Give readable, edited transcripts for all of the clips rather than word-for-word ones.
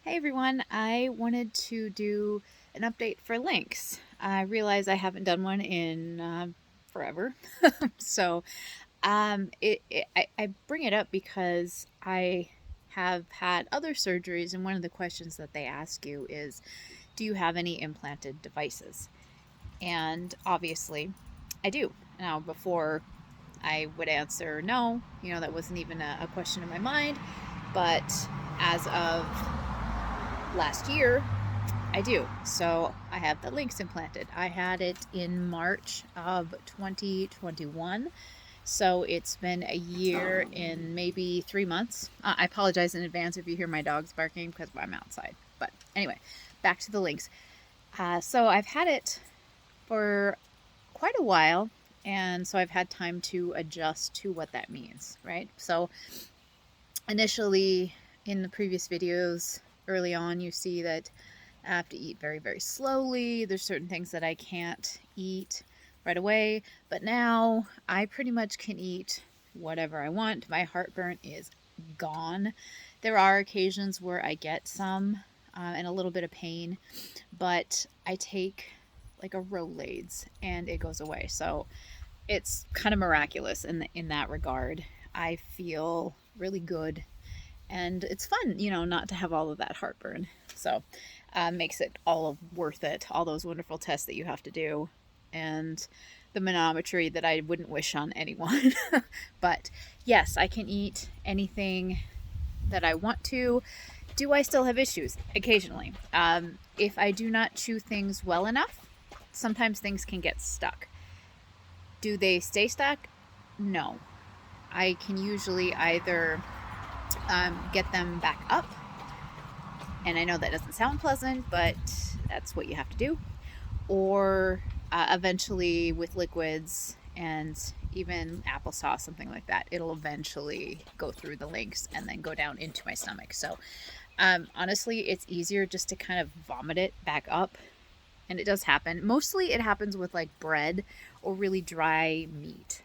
Hey everyone, I wanted to do an update for LINX. I realize I haven't done one in forever. So I bring it up because I have had other surgeries, and one of the questions that they ask you is, do you have any implanted devices? And obviously, I do. Now, before I would answer no, that wasn't even a question in my mind. But as of last year, I do. So I have the LINX implanted. I had it in March of 2021. So it's been a year and maybe 3 months. I apologize in advance if you hear my dogs barking because I'm outside. But anyway, back to the LINX. So I've had it for quite a while. And so I've had time to adjust to what that means, right? So initially, in the previous videos, early on, you see that I have to eat very, very slowly. There's certain things that I can't eat right away, but now I pretty much can eat whatever I want. My heartburn is gone. There are occasions where I get some and a little bit of pain, but I take like a Rolaids and it goes away. So it's kind of miraculous in that regard. I feel really good, and it's fun, not to have all of that heartburn. So makes it all worth it, all those wonderful tests that you have to do, and the manometry that I wouldn't wish on anyone. But yes, I can eat anything that I want to. Do I still have issues? Occasionally. If I do not chew things well enough, sometimes things can get stuck. Do they stay stuck? No. I can usually either get them back up. And I know that doesn't sound pleasant, but that's what you have to do. Or eventually, with liquids and even applesauce, something like that, it'll eventually go through the LINX and then go down into my stomach. So honestly, it's easier just to kind of vomit it back up. And it does happen. Mostly it happens with like bread or really dry meat,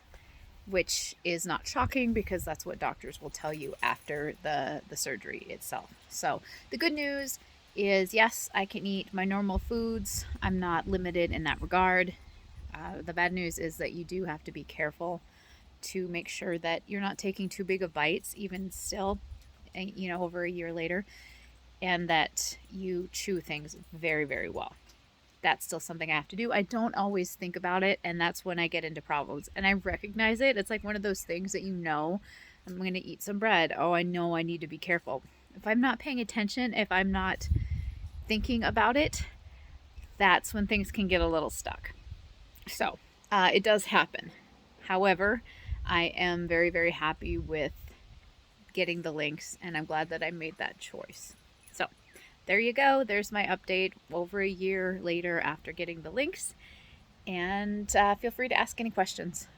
which is not shocking because that's what doctors will tell you after the surgery itself. So the good news is, yes, I can eat my normal foods. I'm not limited in that regard. The bad news is that you do have to be careful to make sure that you're not taking too big of bites, even still, over a year later, and that you chew things very, very well. That's still something I have to do. I don't always think about it, and that's when I get into problems. And I recognize it. It's like one of those things that I'm going to eat some bread. Oh, I know I need to be careful. If I'm not paying attention, if I'm not thinking about it, that's when things can get a little stuck. So it does happen. However, I am very, very happy with getting the LINX, and I'm glad that I made that choice. So there you go. There's my update over a year later after getting the LINX. And feel free to ask any questions.